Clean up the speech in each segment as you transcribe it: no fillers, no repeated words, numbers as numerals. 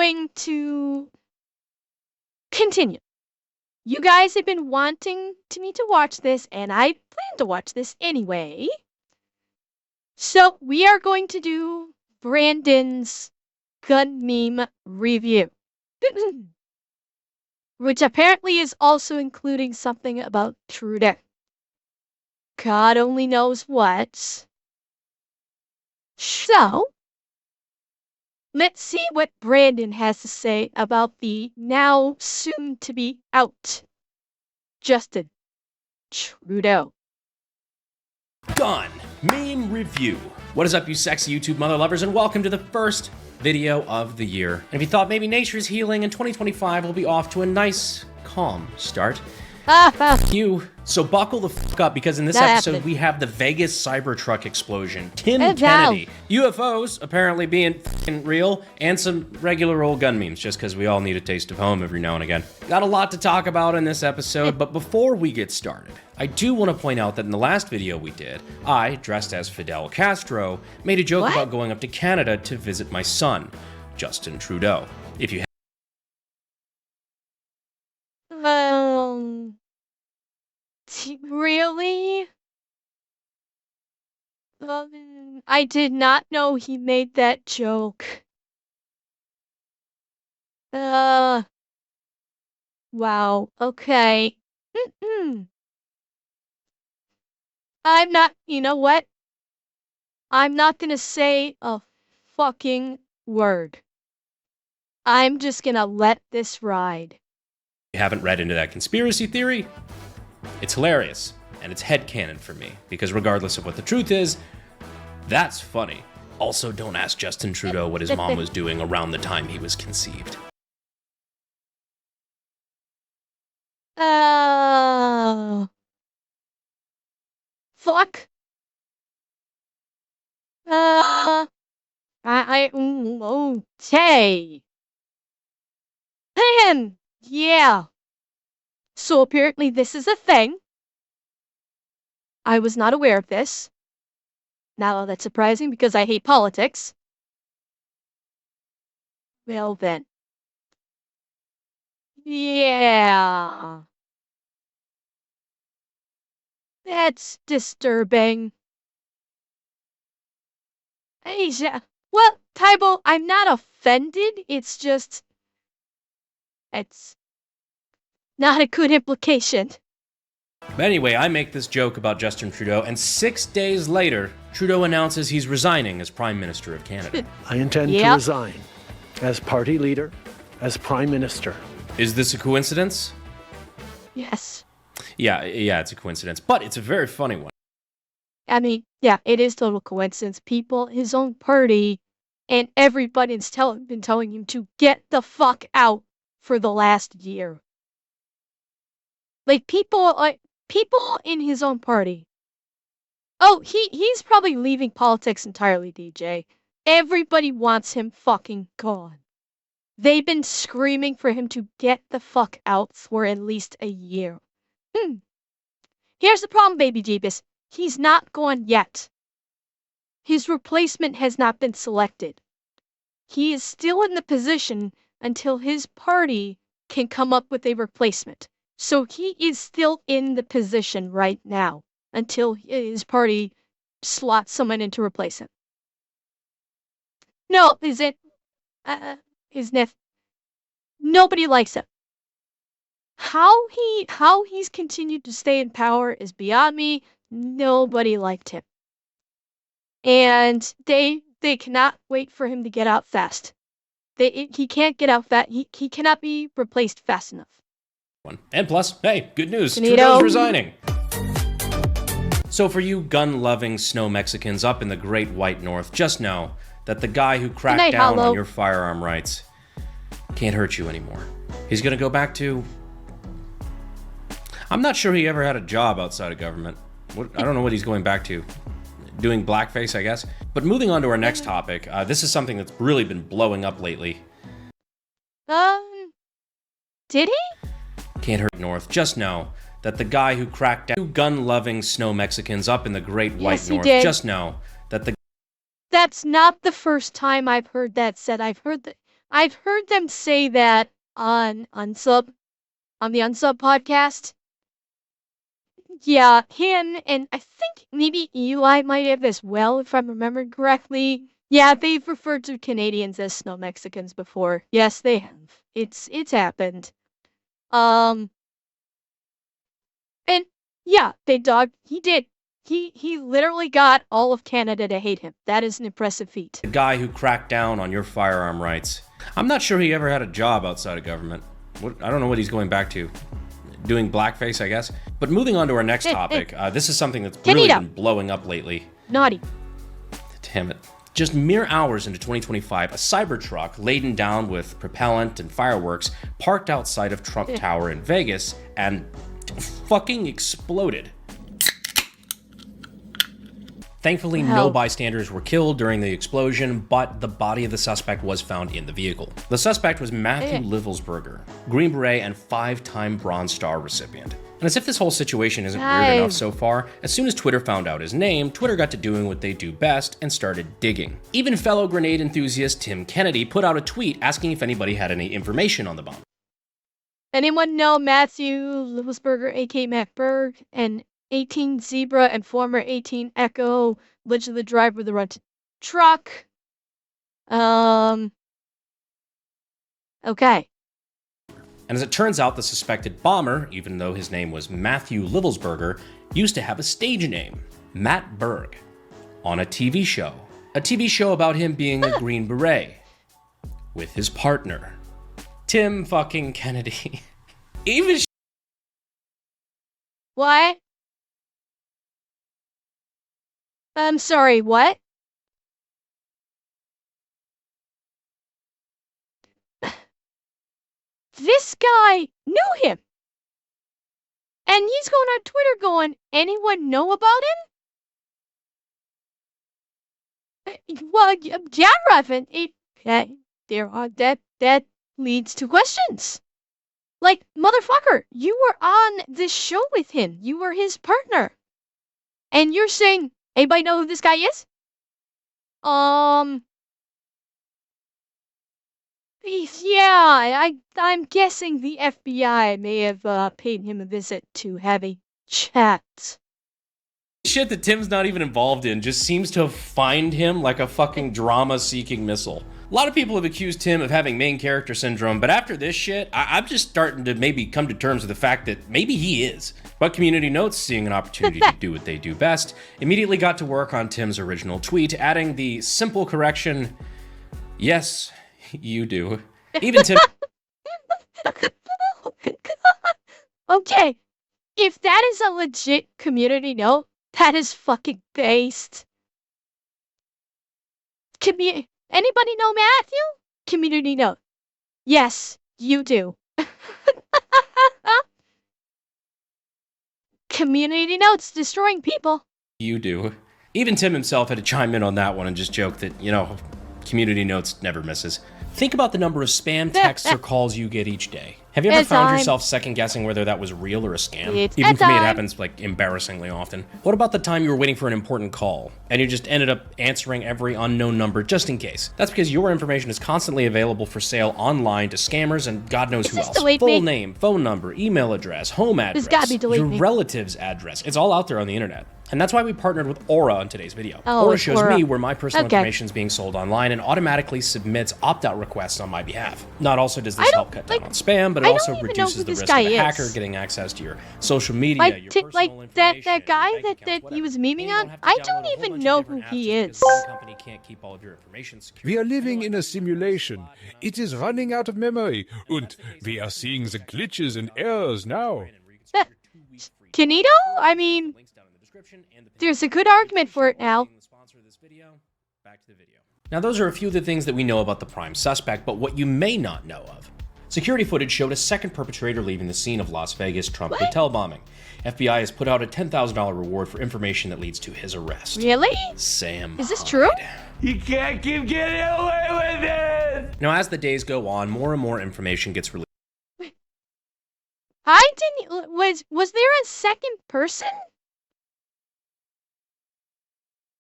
going to continue. You guys have been wanting me to watch this, and I plan to watch this anyway. So we are going to do Brandon's gun meme review. Which apparently is also including something about Trudeau. God only knows what. So, let's see what Brandon has to say about the now soon-to-be out Justin Trudeau. Gun meme review. What is up, you sexy YouTube mother lovers, and welcome to the first video of the year. And if you thought maybe nature's healing and 2025 will be off to a nice, calm start, you. So buckle the fuck up, because in this episode we have the Vegas cybertruck explosion, Tim Kennedy, UFOs apparently being fucking real, and some regular old gun memes, just because we all need a taste of home every now and again. Got a lot to talk about in this episode, but before we get started, I do want to point out that in the last video we did, I, dressed as Fidel Castro, made a joke about going up to Canada to visit my son, Justin Trudeau. If you really? I did not know he made that joke. Wow, okay. I'm not, you know what? I'm not gonna say a fucking word. I'm just gonna let this ride. You haven't read into that conspiracy theory, it's hilarious, and it's headcanon for me, because regardless of what the truth is, that's funny. Also, don't ask Justin Trudeau what his mom was doing around the time he was conceived. Fuck. Okay. Yeah. So apparently this is a thing. I was not aware of this. Now that's surprising because I hate politics. Well then. Yeah. That's disturbing. Well, Tybo, I'm not offended. It's just... it's not a good implication. But anyway, I make this joke about Justin Trudeau, and 6 days later, Trudeau announces he's resigning as Prime Minister of Canada. I intend to resign as party leader, as Prime Minister. Is this a coincidence? Yes. Yeah, it's a coincidence, but it's a very funny one. I mean, yeah, it is total coincidence. People, his own party, and everybody's been telling him to get the fuck out for the last year. Like, people in his own party. Oh, he's probably leaving politics entirely, DJ. Everybody wants him fucking gone. They've been screaming for him to get the fuck out for at least a year. Here's the problem, baby Jeebus. He's not gone yet. His replacement has not been selected. He is still in the position until his party can come up with a replacement. So he is still in the position right now until his party slots someone in to replace him. No, nobody likes him. How he's continued to stay in power is beyond me. Nobody liked him. And they cannot wait for him to get out fast. He can't get out fast. He cannot be replaced fast enough. And plus, hey, good news, Trudeau's resigning. So for you gun-loving snow Mexicans up in the great white north, just know that the guy who cracked down on your firearm rights can't hurt you anymore. He's gonna go back to... I'm not sure he ever had a job outside of government. I don't know what he's going back to. Doing blackface, I guess. But moving on to our next topic, this is something that's really been blowing up lately. Did he? Can't hurt north. Just know that the guy who cracked down two gun-loving snow Mexicans up in the great white north, just know that the... That's not the first time I've heard that said. I've heard I've heard them say that on the Unsub podcast. Yeah, him and I think maybe Eli might have as well, if I'm remembering correctly. Yeah, they've referred to Canadians as snow Mexicans before. Yes, they have. It's happened. Um, and yeah, he did. He literally got all of Canada to hate him. That is an impressive feat. The guy who cracked down on your firearm rights. I'm not sure he ever had a job outside of government. I don't know what he's going back to. Doing blackface, I guess. But moving on to our next topic, this is something that's really been blowing up lately. Naughty. Damn it. Just mere hours into 2025, a cybertruck laden down with propellant and fireworks parked outside of Trump Tower in Vegas and fucking exploded. Thankfully, no bystanders were killed during the explosion, but the body of the suspect was found in the vehicle. The suspect was Matthew Livelsberger, Green Beret and 5-time Bronze Star recipient. And as if this whole situation isn't weird enough so far, as soon as Twitter found out his name, Twitter got to doing what they do best and started digging. Even fellow grenade enthusiast Tim Kennedy put out a tweet asking if anybody had any information on the bomb. Anyone know Matthew Livelsberger, aka Mac Berg, and 18 Zebra and former 18 Echo, allegedly the driver of the rented truck? Okay. And as it turns out, the suspected bomber, even though his name was Matthew Livelsberger, used to have a stage name, Matt Berg, on a TV show. A TV show about him being a Green Beret with his partner, Tim fucking Kennedy. Even What? I'm sorry, what? This guy knew him. And he's going on Twitter going, anyone know about him? Well, yeah, Raven, that leads to questions. Like, motherfucker, you were on this show with him. You were his partner. And you're saying, anybody know who this guy is? Yeah, I'm guessing the FBI may have paid him a visit to have a chat. shit that Tim's not even involved in just seems to find him like a fucking drama-seeking missile. A lot of people have accused Tim of having main character syndrome, but after this shit, I'm just starting to maybe come to terms with the fact that maybe he is. But Community Notes, seeing an opportunity to do what they do best, immediately got to work on Tim's original tweet, adding the simple correction, yes, you do. Even Tim... Okay, if that is a legit Community Note, that is fucking based. Anybody know Matthew? Community Note. Yes, you do. Community Notes destroying people. You do. Even Tim himself had to chime in on that one and just joke that, you know, Community Notes never misses. Think about the number of spam texts or calls you get each day. Have you ever found yourself second-guessing whether that was real or a scam? Even for me, it happens, like, embarrassingly often. What about the time you were waiting for an important call, and you just ended up answering every unknown number just in case? That's because your information is constantly available for sale online to scammers and God knows who else. Full name, phone number, email address, home address, your relative's address. It's all out there on the internet. And that's why we partnered with Aura on today's video. Aura shows me where my personal information is being sold online and automatically submits opt-out requests on my behalf. Not also does this help cut down on spam, but it also reduces the risk of a hacker getting access to your social media, your personal information. That guy that he was memeing on, I don't even know who he is. Company can't keep all of your information secure. We are living in a simulation. It is running out of memory, and we are seeing the glitches and errors now. Canito? I mean, there's a good argument for it now. Now, those are a few of the things that we know about the prime suspect, but what you may not know of. Security footage showed a second perpetrator leaving the scene of Las Vegas Trump hotel bombing. FBI has put out a $10,000 reward for information that leads to his arrest. Really? Sam Is this true? You can't keep getting away with it! Now, as the days go on, more and more information gets released. Was there a second person?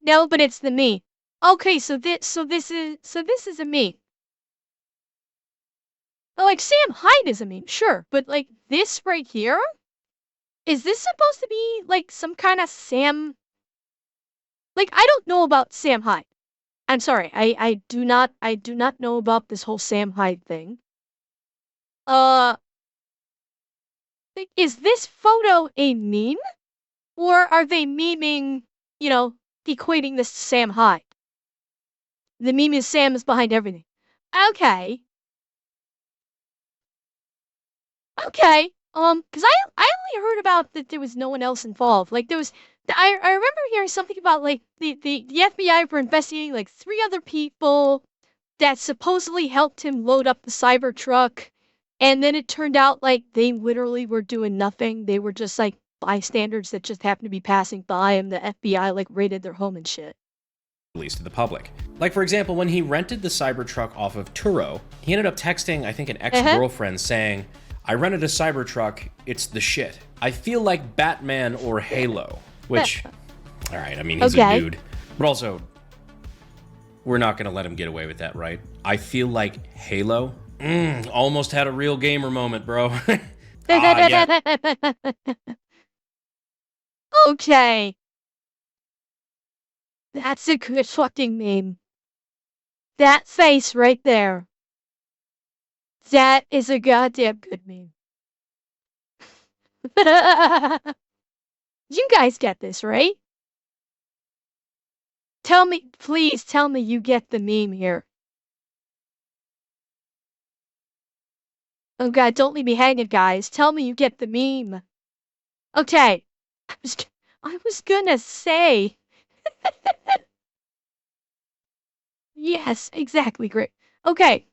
No, but it's the me. Okay, so this is a me. like, Sam Hyde is a meme, sure, but, like, this right here? Is this supposed to be, like, some kind of Sam... Like, I don't know about Sam Hyde. I'm sorry, I do not know about this whole Sam Hyde thing. Like, is this photo a meme? Or are they memeing, equating this to Sam Hyde? The meme is Sam is behind everything. Okay. Okay. Cause I only heard about that there was no one else involved. Like, there was, I remember hearing something about, like, the FBI were investigating, like, 3 other people that supposedly helped him load up the cybertruck. And then it turned out, like, they literally were doing nothing. They were just, like, bystanders that just happened to be passing by, and the FBI, like, raided their home and shit. Released to the public. Like, for example, when he rented the Cybertruck off of Turo, he ended up texting, I think, an ex-girlfriend saying, I rented a Cybertruck, it's the shit. I feel like Batman or Halo. Which, alright, I mean, he's a dude. But also, we're not gonna let him get away with that, right? I feel like Halo? Almost had a real gamer moment, bro. Yeah. Okay. That's a good fucking meme. That face right there. That is a goddamn good meme. You guys get this, right? Tell me, please tell me you get the meme here. Oh god, don't leave me hanging, guys. Tell me you get the meme. Okay. I was gonna say... Yes, exactly, great. Okay.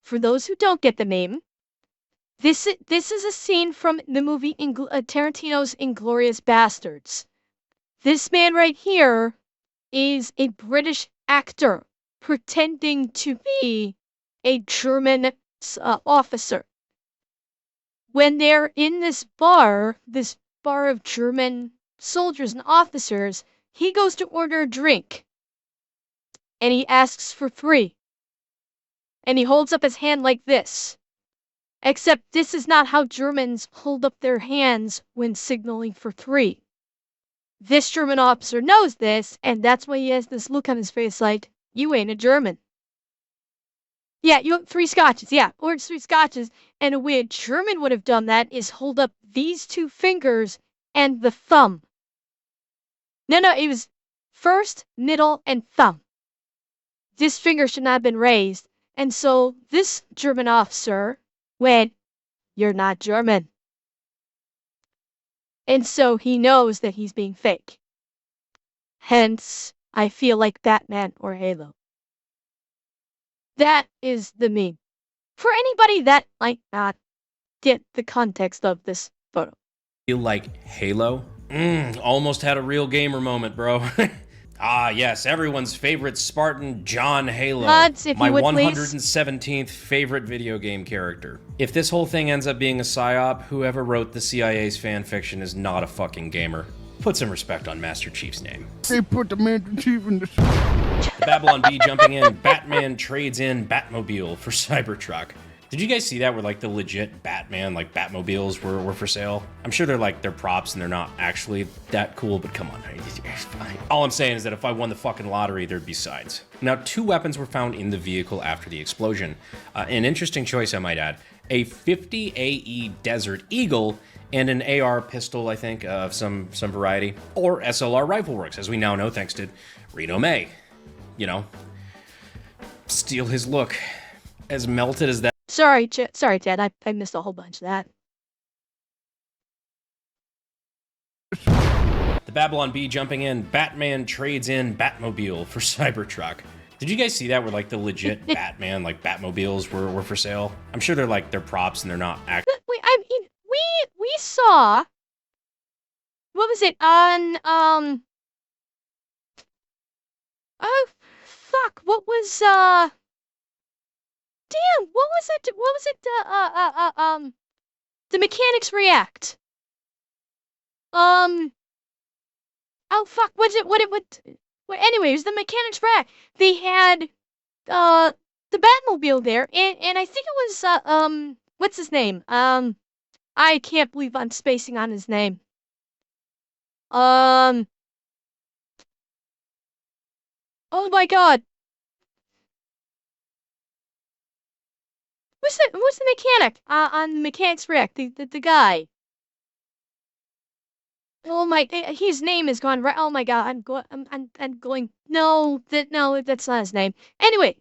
For those who don't get the meme, this is a scene from the movie Tarantino's Inglourious Basterds. This man right here is a British actor pretending to be a German officer. When they're in this bar of German soldiers and officers, he goes to order a drink. And he asks for 3. And he holds up his hand like this. Except this is not how Germans hold up their hands when signaling for 3. This German officer knows this, and that's why he has this look on his face like, you ain't a German. Yeah, you have 3 scotches, yeah, or 3 scotches, and a way a German would have done that is hold up these 2 fingers and the thumb. No, it was first, middle, and thumb. This finger should not have been raised, and so this German officer went, you're not German. And so he knows that he's being fake. Hence, I feel like Batman or Halo. That is the meme. For anybody that might not get the context of this photo. Feel like Halo? Almost had a real gamer moment, bro. Ah, yes, everyone's favorite Spartan, John Halo. Mods, if my you would, 117th favorite video game character. If this whole thing ends up being a psyop, whoever wrote the CIA's fanfiction is not a fucking gamer. Put some respect on Master Chief's name. They put the Master Chief in the... The Babylon Bee jumping in, Batman trades in Batmobile for Cybertruck. Did you guys see that where, like, the legit Batman, like, Batmobiles were for sale? I'm sure they're props and they're not actually that cool, but come on, it's fine. All I'm saying is that if I won the fucking lottery, there'd be signs. Now, 2 weapons were found in the vehicle after the explosion. An interesting choice, I might add. A 50 AE Desert Eagle and an AR pistol, I think, of some variety. Or SLR rifle works, as we now know thanks to Reno May. You know, steal his look. As melted as that. Sorry, Dad, I missed a whole bunch of that. The Babylon Bee jumping in, Batman trades in Batmobile for Cybertruck. Did you guys see that where, like, the legit Batman, like, Batmobiles were for sale? I'm sure they're props and they're not actually. Wait, I mean, we saw... What was it? On, oh, fuck, what was, damn, what was it? What was it? The Mechanics React. Oh fuck, what's it? Well, anyway, it was the Mechanics React. They had, the the Batmobile there, and I think it was, what's his name? I can't believe I'm spacing on his name. Oh my god. Who's the mechanic? On the mechanic's wreck, the guy. Oh my, his name is gone right. Oh my god, I'm going. No, that's not his name. Anyway,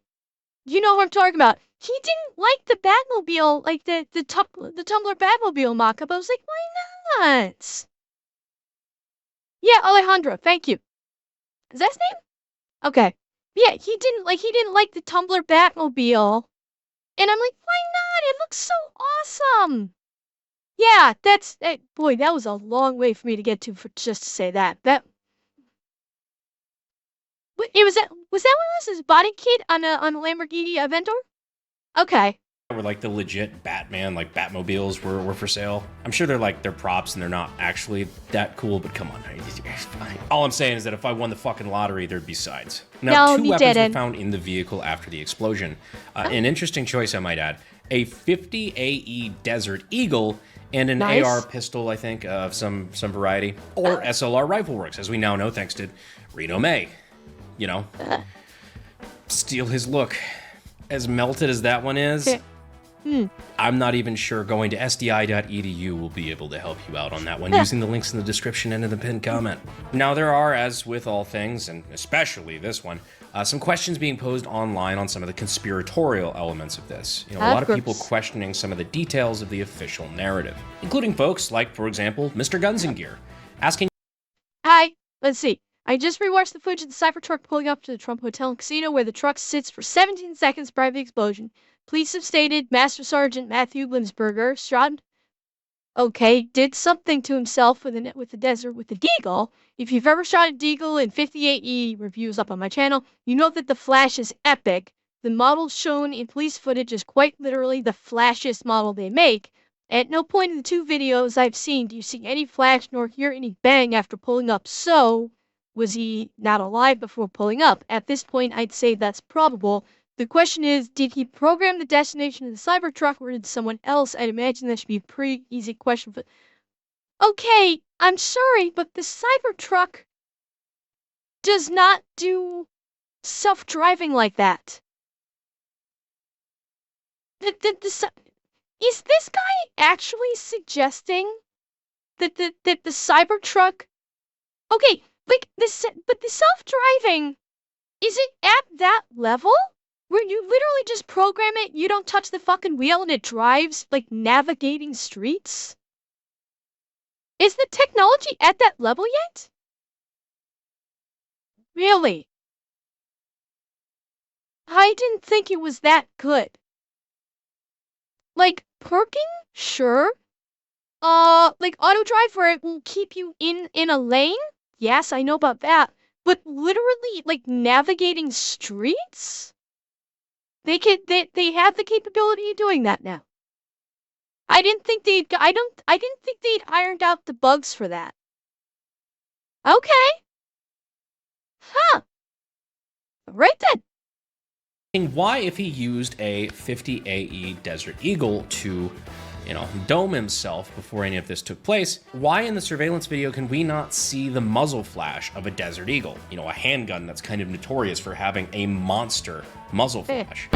you know what I'm talking about. He didn't like the Batmobile, like the Tumblr Batmobile mock-up. I was like, why not? Yeah, Alejandro, thank you. Is that his name? Okay. Yeah, he didn't like the Tumblr Batmobile. And I'm like, why not? It looks so awesome. Yeah, boy, that was a long way for me to get to for just to say that. Was that what was his body kit on a Lamborghini Aventador? Okay. Where like the legit Batman, like Batmobiles were for sale. I'm sure they're props and they're not actually that cool, but come on. All I'm saying is that if I won the fucking lottery, there'd be sides. Now, No, 2 you weapons didn't. were found in the vehicle after the explosion. An interesting choice, I might add. A 50 AE Desert Eagle and an Nice. AR pistol, I think, of some variety. Or SLR rifle works, as we now know thanks to Reno May. You know, steal his look. As melted as that one is, I'm not even sure going to sdi.edu will be able to help you out on that one using the links in the description and in the pinned comment. Now, there are, as with all things, and especially this one, some questions being posed online on some of the conspiratorial elements of this. You know, a lot of people questioning some of the details of the official narrative, including folks like, for example, Mr. Guns and Gear, asking. Hi, let's see. I just rewatched the footage of the cybertruck pulling up to the Trump Hotel and Casino where the truck sits for 17 seconds prior to the explosion. Police have stated Master Sergeant Matthew Linsberger shot, did something to himself with the desert with the Deagle. If you've ever shot a Deagle in 58E reviews up on my channel, you know that the flash is epic. The model shown in police footage is quite literally the flashiest model they make. At no point in the 2 videos I've seen do you see any flash nor hear any bang after pulling up. So, was he not alive before pulling up? At this point, I'd say that's probable. The question is, did he program the destination of the Cybertruck or did someone else? I'd imagine that should be a pretty easy question. But okay, I'm sorry, but the Cybertruck does not do self-driving like that. Is this guy actually suggesting that the Cybertruck? Okay, like but the self-driving, is it at that level? Where you literally just program it, you don't touch the fucking wheel and it drives, like, navigating streets? Is the technology at that level yet? Really? I didn't think it was that good. Like, parking? Sure. Like auto drive where it will keep you in a lane? Yes, I know about that. But literally, like, navigating streets? They have the capability of doing that now. I didn't think they'd ironed out the bugs for that. Okay. Huh. Right then. Why, if he used a 50 AE Desert Eagle to, dome himself before any of this took place, why in the surveillance video can we not see the muzzle flash of a Desert Eagle? You know, a handgun that's kind of notorious for having a monster muzzle flash.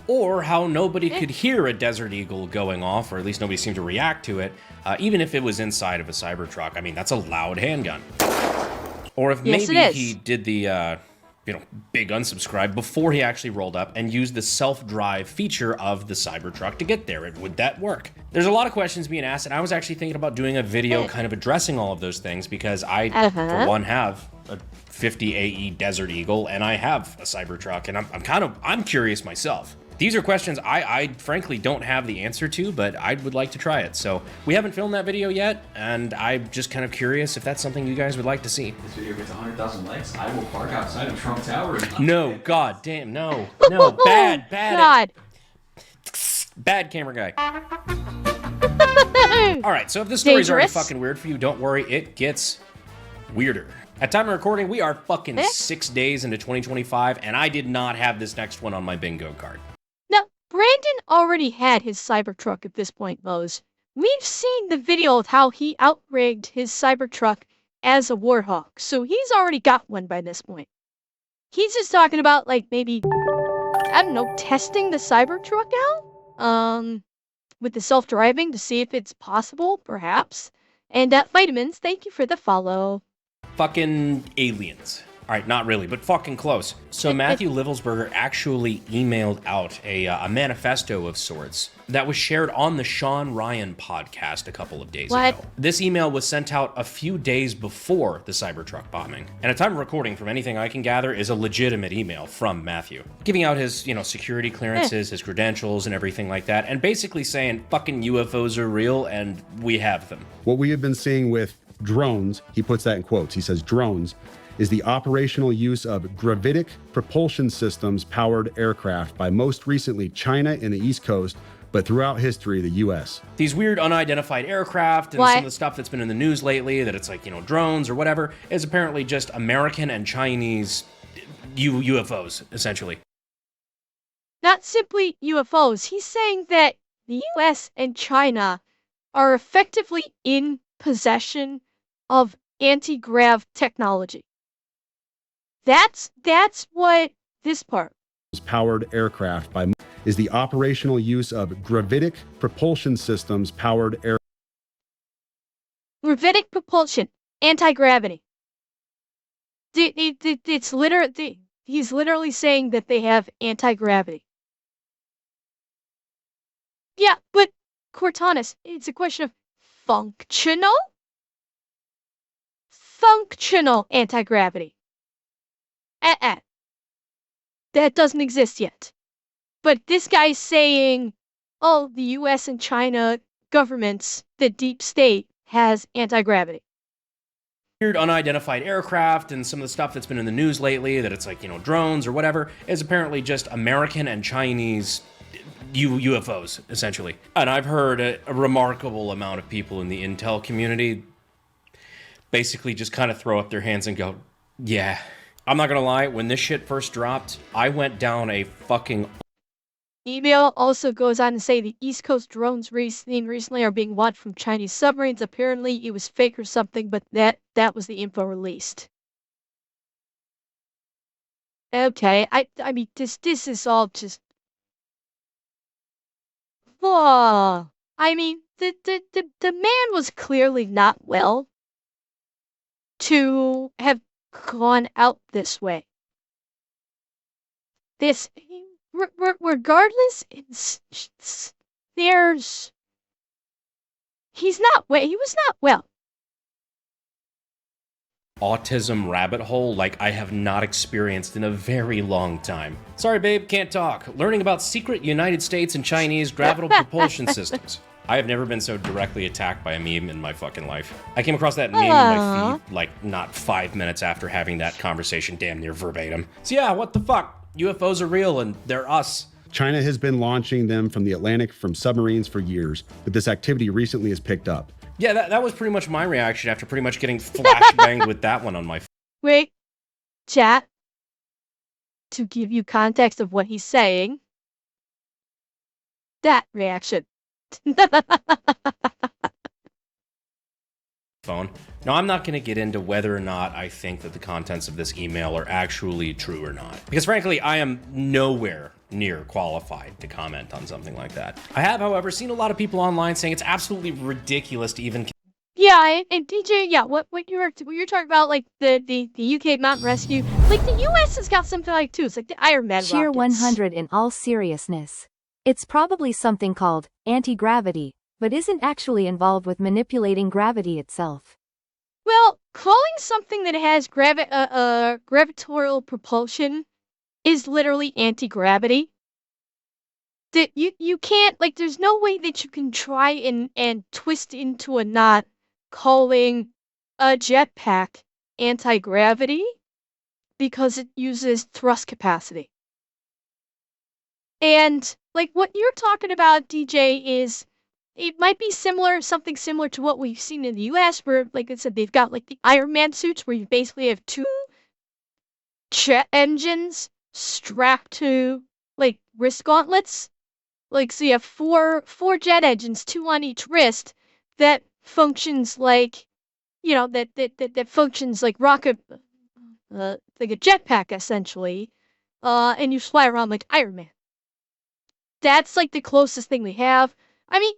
Or how nobody could hear a Desert Eagle going off, or at least nobody seemed to react to it, even if it was inside of a Cybertruck. I mean, that's a loud handgun. Or if maybe he did the, big unsubscribe before he actually rolled up and used the self-drive feature of the Cybertruck to get there. Would that work? There's a lot of questions being asked, and I was actually thinking about doing a video kind of addressing all of those things because I, for one, have a 50 AE Desert Eagle and I have a Cybertruck, and I'm curious myself. These are questions I frankly don't have the answer to, but I would like to try it. So we haven't filmed that video yet, and I'm just kind of curious if that's something you guys would like to see. This video gets 100,000 likes, I will park outside of Trump Tower. No, god damn, no, bad, God. bad camera guy. All right, so if this story's already fucking weird for you, don't worry, it gets weirder. At time of recording, we are fucking Eh? 6 days into 2025, and I did not have this next one on my bingo card. Now, Brandon already had his Cybertruck at this point, Mose. We've seen the video of how he outrigged his Cybertruck as a Warthog, so he's already got one by this point. He's just talking about, like, maybe, I don't know, testing the Cybertruck out? With the self-driving to see if it's possible, perhaps. And Vitamins, thank you for the follow. Fucking aliens. All right, not really, but fucking close. So Matthew Livelsberger actually emailed out a manifesto of sorts that was shared on the Sean Ryan podcast a couple of days ago. This email was sent out a few days before the Cybertruck bombing. And at time of recording, from anything I can gather, is a legitimate email from Matthew, giving out his, security clearances, his credentials, and everything like that, and basically saying fucking UFOs are real and we have them. What we have been seeing with drones, he puts that in quotes, he says drones, is the operational use of Gravitic propulsion systems powered aircraft by most recently China and the East Coast, but throughout history, the US. These weird unidentified aircraft and some of the stuff that's been in the news lately, that it's like, drones or whatever, is apparently just American and Chinese UFOs, essentially. Not simply UFOs. He's saying that the US and China are effectively in possession of anti-grav technology. That's what this part. Powered aircraft by is the operational use of Gravitic propulsion systems powered air. Gravitic propulsion, anti-gravity. It's literally, he's literally saying that they have anti-gravity. Yeah, but Cortanus, it's a question of functional anti-gravity. That doesn't exist yet. But this guy's saying, oh, the US and China governments, the deep state, has anti-gravity. Weird unidentified aircraft and some of the stuff that's been in the news lately, that it's like, drones or whatever, is apparently just American and Chinese UFOs, essentially. And I've heard a remarkable amount of people in the intel community basically just kind of throw up their hands and go, yeah. I'm not gonna lie, when this shit first dropped, I went down a fucking... Email also goes on to say the East Coast drones recently are being watched from Chinese submarines. Apparently it was fake or something, but that was the info released. Okay, I mean, this is all just... Oh, I mean, the man was clearly not well to have gone out this way. This, regardless, he was not well. Autism rabbit hole like I have not experienced in a very long time. Sorry babe, can't talk. Learning about secret United States and Chinese gravital propulsion systems. I have never been so directly attacked by a meme in my fucking life. I came across that meme in my feed, like, not 5 minutes after having that conversation damn near verbatim. So yeah, what the fuck? UFOs are real and they're us. China has been launching them from the Atlantic from submarines for years, but this activity recently has picked up. Yeah, that was pretty much my reaction after pretty much getting flashbanged with that one on my... Wait, chat. To give you context of what he's saying, that reaction. Phone. Now, I'm not going to get into whether or not I think that the contents of this email are actually true or not, because frankly, I am nowhere near qualified to comment on something like that. I have, however, seen a lot of people online saying it's absolutely ridiculous to even... Yeah, and DJ, yeah, what you're talking about, like the UK mountain rescue, like the US has got something like too. It's like the Iron Man Cheer rockets. 100 in all seriousness. It's probably something called anti-gravity, but isn't actually involved with manipulating gravity itself. Well, calling something that has gravitational propulsion is literally anti-gravity. That you can't, like, there's no way that you can try and twist into a knot calling a jetpack anti-gravity because it uses thrust capacity. And, like, what you're talking about, DJ, is it might be something similar to what we've seen in the US, where, like I said, they've got like the Iron Man suits where you basically have two jet engines strapped to like wrist gauntlets. Like, so you have four jet engines, two on each wrist, that functions like, that functions like like a jetpack essentially, and you fly around like Iron Man. That's like the closest thing we have. I mean,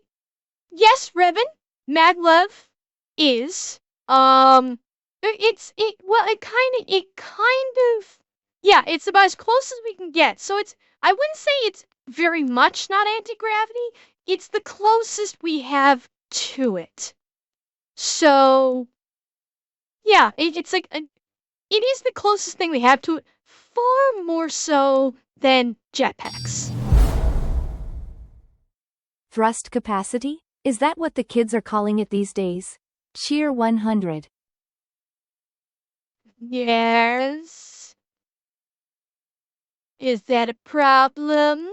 yes, Revan, maglev is, yeah, it's about as close as we can get. So I wouldn't say it's very much not anti-gravity. It's the closest we have to it. So, yeah, it's like, it is the closest thing we have to it, far more so than jetpacks. Thrust capacity? Is that what the kids are calling it these days? Cheer 100. Yes. Is that a problem?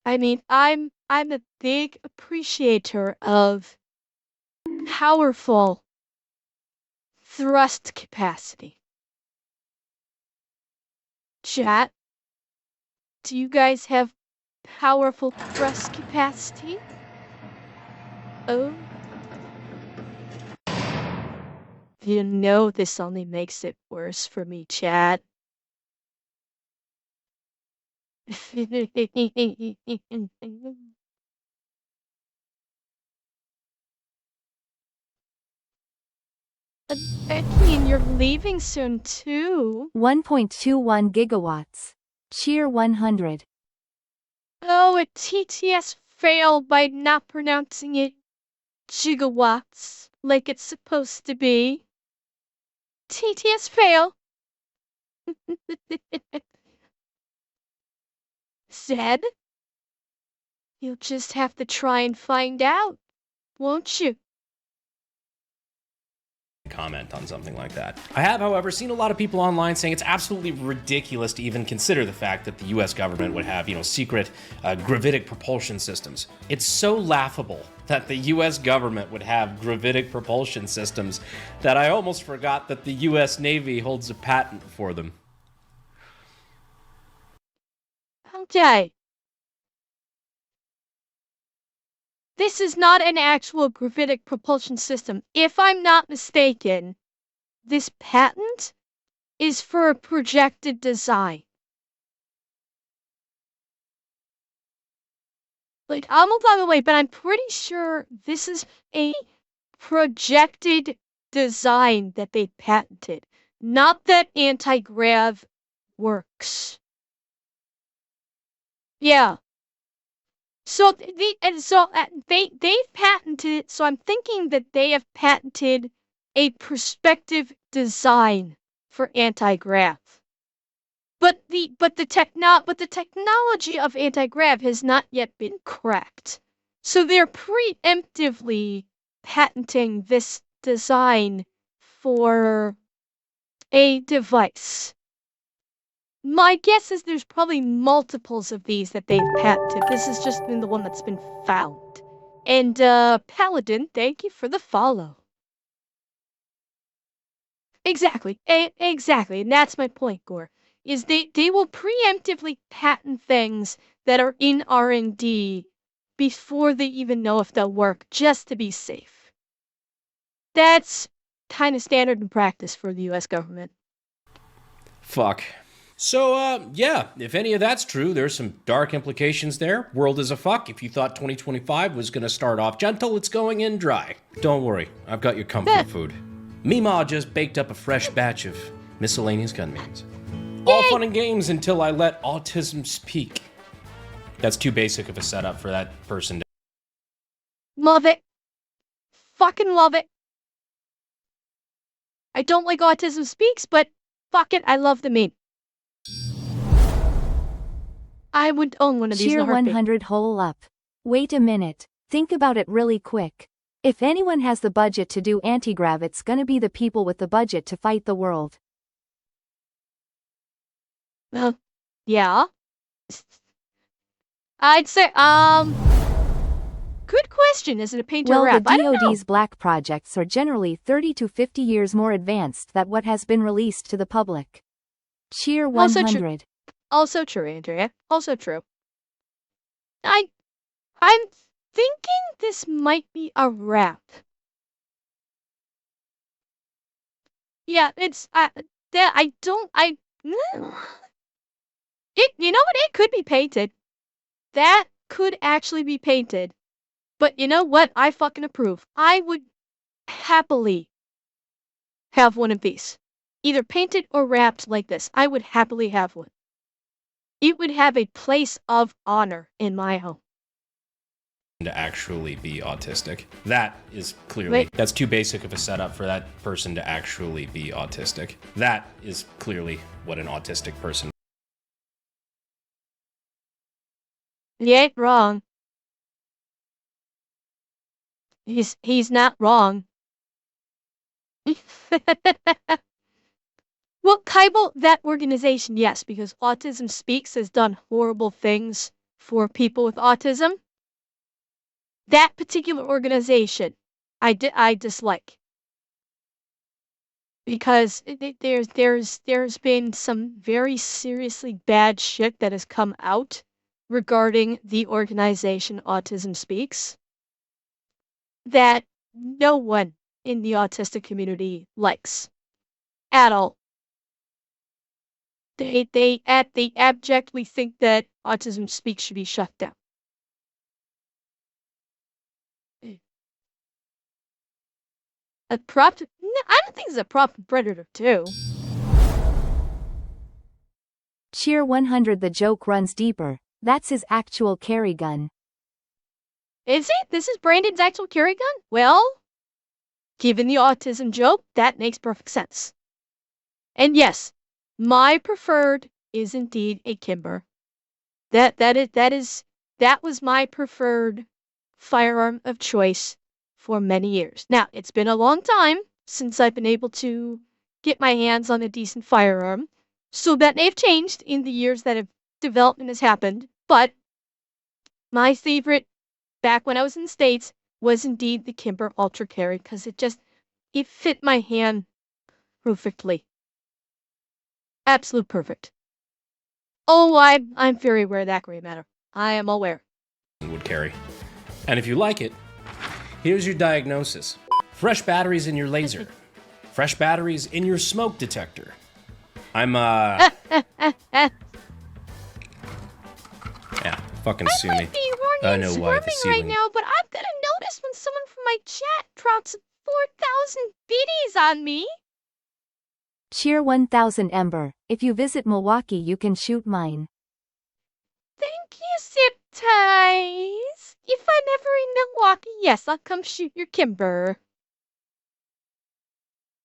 I mean, I'm a big appreciator of powerful thrust capacity. Chat, do you guys have powerful thrust capacity? Oh. You know this only makes it worse for me, chat. Becky, you're leaving soon too. 1.21 gigawatts. Cheer 100. Oh, a TTS failed by not pronouncing it gigawatts like it's supposed to be. TTS fail. Zed? You'll just have to try and find out, won't you? Comment on something like that. I have, however, seen a lot of people online saying it's absolutely ridiculous to even consider the fact that the US government would have, secret gravitic propulsion systems. It's so laughable that the US government would have gravitic propulsion systems that I almost forgot that the US Navy holds a patent for them. Okay. This is not an actual gravitic propulsion system. If I'm not mistaken, this patent is for a projected design. Like, I'm by the way, but I'm pretty sure this is a projected design that they patented. Not that anti-grav works. Yeah. So they've patented it. So I'm thinking that they have patented a prospective design for anti-grav. But the technology of anti-grav has not yet been cracked. So they're preemptively patenting this design for a device. My guess is there's probably multiples of these that they've patented. This has just been the one that's been found. And, Paladin, thank you for the follow. Exactly. Exactly. And that's my point, Gore. Is they will preemptively patent things that are in R&D before they even know if they'll work, just to be safe. That's kind of standard in practice for the US government. Fuck. So, yeah, if any of that's true, there's some dark implications there. World is a fuck. If you thought 2025 was going to start off gentle, it's going in dry. Don't worry, I've got your comfort food. Meemaw just baked up a fresh batch of miscellaneous gun memes. All fun and games until I let Autism speak. That's too basic of a setup for that person to... Love it. Fucking love it. I don't like Autism speaks, but fuck it, I love the meme. I would own one of these in a Cheer heartbeat. 100 hole up. Wait a minute. Think about it really quick. If anyone has the budget to do anti-grav, it's gonna be the people with the budget to fight the world. Well, yeah. I'd say, question. Is it a paint or a Well, wrap? the I don't know. DoD's black projects are generally 30 to 50 years more advanced than what has been released to the public. Cheer Also true. 100. Also true, Andrea. Also true. I'm thinking this might be a wrap. Yeah, it's that I don't I it you know what? It could be painted. That could actually be painted. But you know what? I fucking approve. I would happily have one of these. Either painted or wrapped like this. I would happily have one. It would have a place of honor in my home. To actually be autistic. That is clearly, Wait. that's too basic of a setup for that person to actually be autistic. That is clearly what an autistic person. He ain't wrong. He's not wrong. Well, Kaibo, that organization, yes, because Autism Speaks has done horrible things for people with autism. That particular organization, I dislike. Because there's been some very seriously bad shit that has come out regarding the organization Autism Speaks that no one in the autistic community likes at all. They abjectly think that Autism Speaks should be shut down. I don't think it's a prop Predator 2. Cheer 100. The joke runs deeper. That's his actual carry gun. Is it? This is Brandon's actual carry gun? Well, given the autism joke, that makes perfect sense. And yes, my preferred is indeed a Kimber. That was my preferred firearm of choice for many years. Now, it's been a long time since I've been able to get my hands on a decent firearm, so that may have changed in the years that development has happened, but my favorite back when I was in the States was indeed the Kimber Ultra Carry, because it fit my hand perfectly. Absolute perfect. Oh, I'm very aware of that gray matter. I am aware. Would carry. And if you like it, here's your diagnosis. Fresh batteries in your laser. Fresh batteries in your smoke detector. Yeah, fucking sue me. Might be horny I and know why the squirming right ceiling. now, but I'm gonna notice when someone from my chat drops 4,000 biddies on me. Cheer 1000. Ember. If you visit Milwaukee, you can shoot mine. Thank you, Zip Ties. If I'm ever in Milwaukee, yes, I'll come shoot your Kimber.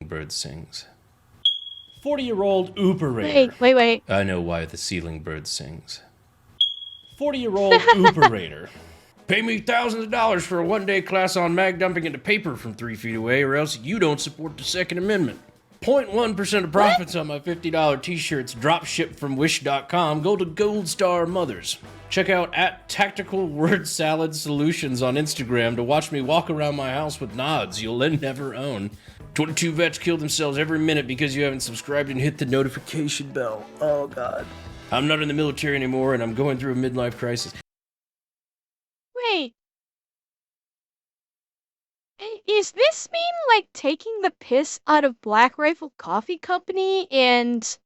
Bird sings. 40-year-old Uberator. Wait. I know why the ceiling bird sings. 40-year-old Uberator. Pay me thousands of dollars for a one-day class on mag dumping into paper from 3 feet away, or else you don't support the Second Amendment. 0.1% of profits on my $50 t-shirts drop ship from wish.com go to Gold Star Mothers. Check out @Tactical Word Salad Solutions on Instagram to watch me walk around my house with nods you'll then never own. 22 vets kill themselves every minute because you haven't subscribed and hit the notification bell. Oh, God. I'm not in the military anymore, and I'm going through a midlife crisis. Wait. Is this mean like taking the piss out of Black Rifle Coffee Company and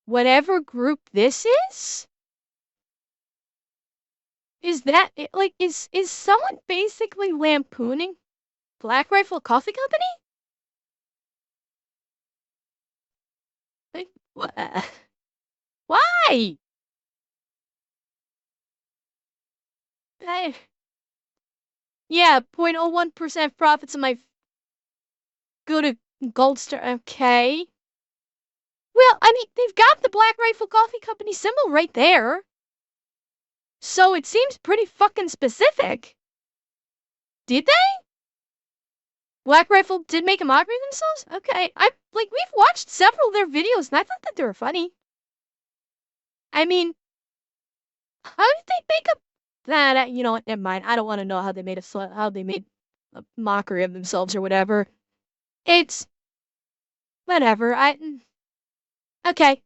whatever group this is? Is that like is someone basically lampooning Black Rifle Coffee Company? Like, why? Yeah, 0.01% profits on my go to Gold Star. Okay. Well, I mean, they've got the Black Rifle Coffee Company symbol right there. So it seems pretty fucking specific. Did they? Black Rifle did make a mockery of themselves? Okay. We've watched several of their videos and I thought that they were funny. I mean, how did they make a that, you know what, never mind. I don't want to know how they made a mockery of themselves or whatever. It's whatever. Okay.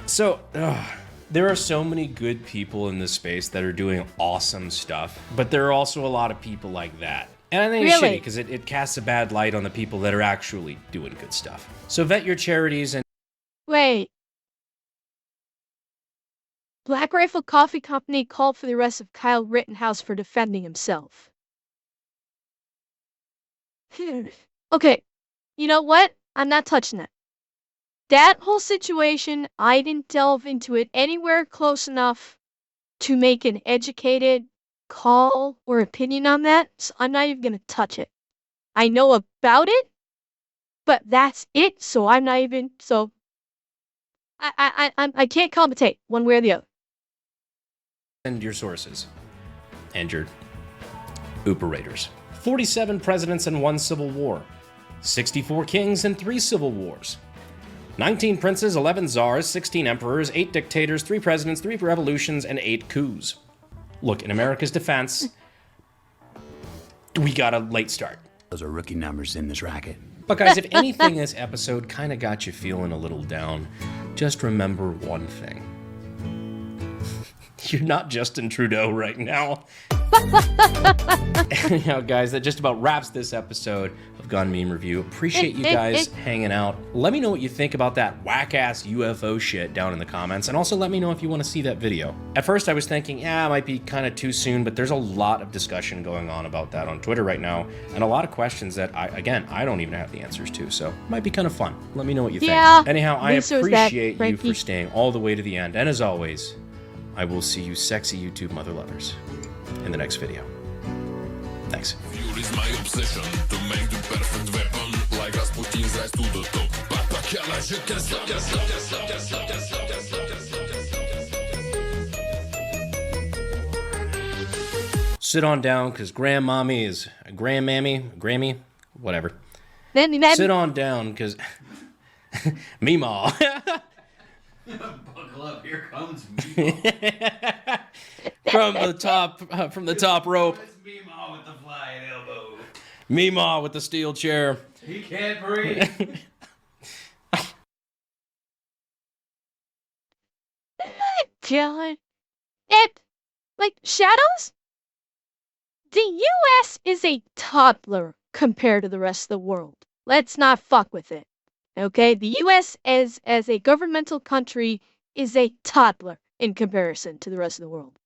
So, there are so many good people in this space that are doing awesome stuff, but there are also a lot of people like that. And I think it's shitty because it casts a bad light on the people that are actually doing good stuff. So vet your charities and... Wait. Black Rifle Coffee Company called for the arrest of Kyle Rittenhouse for defending himself. Okay, you know what? I'm not touching that. That whole situation, I didn't delve into it anywhere close enough to make an educated call or opinion on that, so I'm not even gonna touch it. I know about it, but that's it, so I'm not even, so I can't commentate one way or the other. And your sources. And your operators. 47 presidents and 1 civil war. 64 kings and 3 civil wars. 19 princes, 11 czars, 16 emperors, 8 dictators, 3 presidents, 3 revolutions, and 8 coups. Look, in America's defense, we got a late start. Those are rookie numbers in this racket. But guys, if anything this episode kind of got you feeling a little down, just remember one thing. You're not Justin Trudeau right now. Anyhow, guys, that just about wraps this episode of Gun Meme Review. Appreciate you guys hanging out. Let me know what you think about that whack-ass UFO shit down in the comments, and also let me know if you want to see that video. At first, I was thinking, yeah, it might be kind of too soon, but there's a lot of discussion going on about that on Twitter right now, and a lot of questions that, I don't even have the answers to, so it might be kind of fun. Let me know what you think. Anyhow, I appreciate you for staying all the way to the end, and as always, I will see you sexy YouTube mother lovers in the next video. Thanks. Fuel is my obsession to make the perfect weapon, like Rasputin's rise to the top. Sit on down, cause grandmommy is Grammy, whatever. Sit on down, cause Meemaw. Buckle up, here comes Meemaw. from the top rope. It's Meemaw with the flying elbow. Meemaw with the steel chair. He can't breathe. God. It, like, Shadows? The U.S. is a toddler compared to the rest of the world. Let's not fuck with it. Okay? The U.S. as a governmental country is a toddler in comparison to the rest of the world.